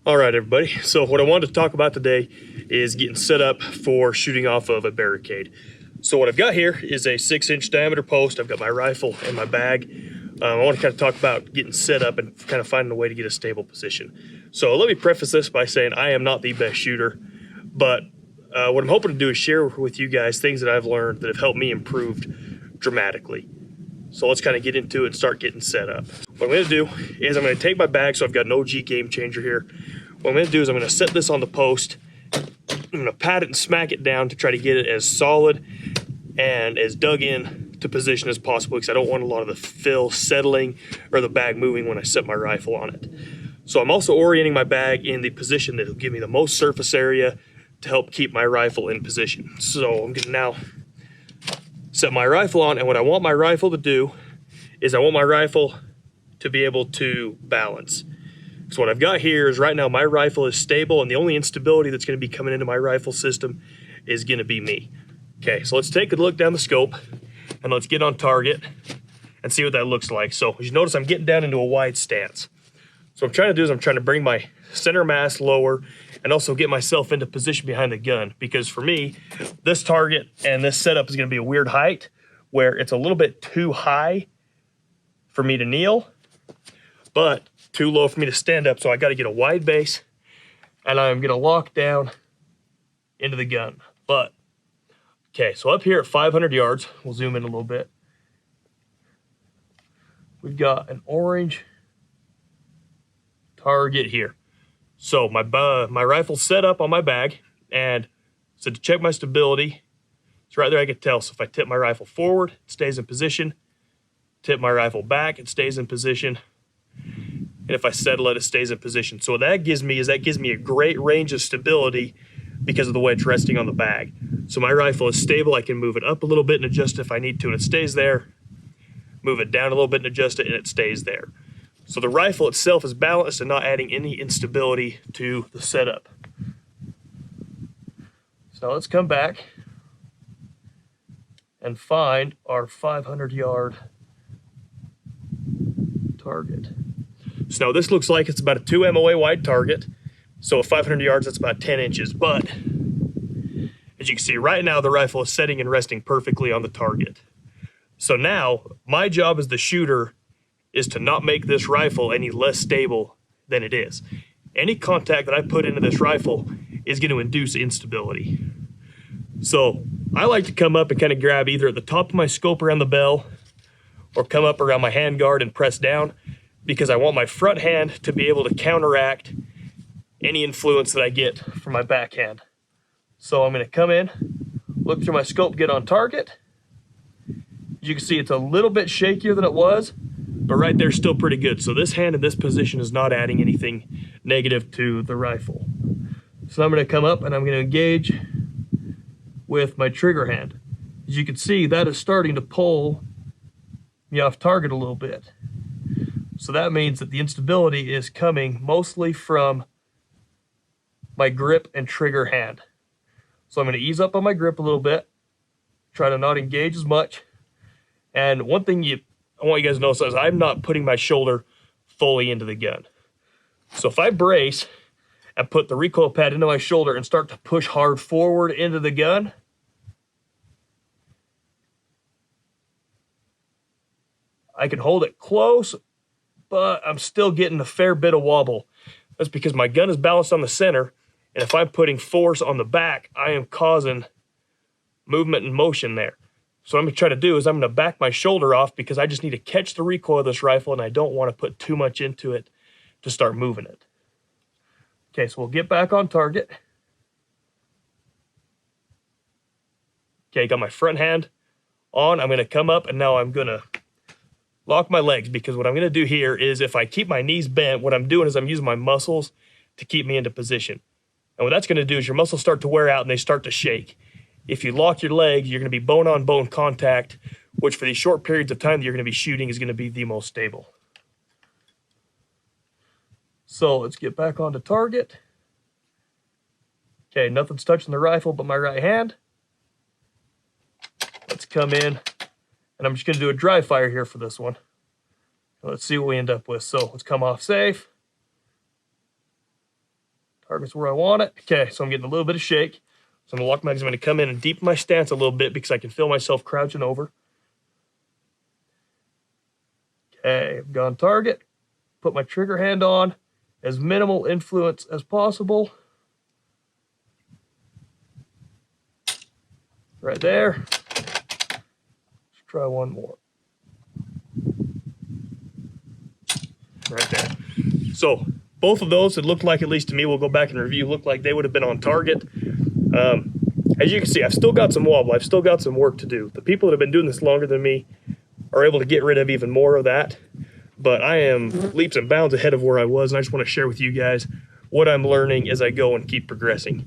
All right, everybody. So what I wanted to talk about today is getting set up for shooting off of a barricade. So what I've got here is a 6-inch diameter post. I've got my rifle and my bag. I want to kind of talk about getting set up and kind of finding a way to get a stable position. So let me preface this by saying I am not the best shooter, but what I'm hoping to do is share with you guys things that I've learned that have helped me improve dramatically. So let's kind of get into it and start getting set up. What I'm going to do is I'm going to take my bag, so I've got an OG Game Changer here. What I'm going to do is I'm going to set this on the post. I'm going to pat it and smack it down to try to get it as solid and as dug in to position as possible, because I don't want a lot of the fill settling or the bag moving when I set my rifle on it. So I'm also orienting my bag in the position that will give me the most surface area to help keep my rifle in position. So I'm going to now set my rifle on, and what I want my rifle to do is I want my rifle to be able to balance. So what I've got here is right now my rifle is stable, and the only instability that's going to be coming into my rifle system is going to be me. Okay, so let's take a look down the scope and let's get on target and see what that looks like. So as you notice, I'm getting down into a wide stance. So what I'm trying to do is I'm trying to bring my center mass lower and also get myself into position behind the gun, because for me, this target and this setup is going to be a weird height where it's a little bit too high for me to kneel, but too low for me to stand up. So I got to get a wide base, and I'm going to lock down into the gun. But okay, so up here at 500 yards, we'll zoom in a little bit. We've got an orange target here. So my rifle's set up on my bag, and so to check my stability, it's right there. I can tell. So if I tip my rifle forward, it stays in position. Tip my rifle back, it stays in position. And if I settle it, it stays in position. So what that gives me is a great range of stability because of the way it's resting on the bag. So my rifle is stable. I can move it up a little bit and adjust if I need to, and it stays there. Move it down a little bit and adjust it, and it stays there. So the rifle itself is balanced and not adding any instability to the setup. So let's come back and find our 500-yard target. So now this looks like it's about a 2 MOA wide target. So at 500 yards, that's about 10 inches. But as you can see, right now the rifle is setting and resting perfectly on the target. So now my job as the shooter is to not make this rifle any less stable than it is. Any contact that I put into this rifle is going to induce instability. So I like to come up and kind of grab either at the top of my scope around the bell or come up around my handguard and press down, because I want my front hand to be able to counteract any influence that I get from my backhand. So I'm going to come in, look through my scope, get on target. As you can see, it's a little bit shakier than it was, but right there still pretty good. So this hand in this position is not adding anything negative to the rifle. So I'm going to come up and I'm going to engage with my trigger hand. As you can see, that is starting to pull me off target a little bit. So that means that the instability is coming mostly from my grip and trigger hand. So I'm going to ease up on my grip a little bit, try to not engage as much. And one thing I want you guys to notice is I'm not putting my shoulder fully into the gun. So if I brace and put the recoil pad into my shoulder and start to push hard forward into the gun, I can hold it close, but I'm still getting a fair bit of wobble. That's because my gun is balanced on the center, and if I'm putting force on the back, I am causing movement and motion there. So what I'm going to try to do is I'm going to back my shoulder off, because I just need to catch the recoil of this rifle, and I don't want to put too much into it to start moving it. Okay, so we'll get back on target. Okay, got my front hand on. I'm going to come up, and now I'm going to lock my legs, because what I'm going to do here is if I keep my knees bent, what I'm doing is I'm using my muscles to keep me into position. And what that's going to do is your muscles start to wear out and they start to shake. If you lock your legs, you're going to be bone-on-bone contact, which for these short periods of time that you're going to be shooting is going to be the most stable. So let's get back onto target. Okay, nothing's touching the rifle but my right hand. Let's come in, and I'm just going to do a dry fire here for this one. Let's see what we end up with. So let's come off safe. Target's where I want it. Okay, so I'm getting a little bit of shake. So I'm gonna lock my legs. I'm gonna come in and deepen my stance a little bit because I can feel myself crouching over. Okay, I've gone target. Put my trigger hand on. As minimal influence as possible. Right there. Let's try one more. Right there. So both of those, it looked like, at least to me, we'll go back and review, looked like they would have been on target. As you can see, I've still got some wobble. I've still got some work to do. The people that have been doing this longer than me are able to get rid of even more of that. But I am leaps and bounds ahead of where I was, and I just want to share with you guys what I'm learning as I go and keep progressing.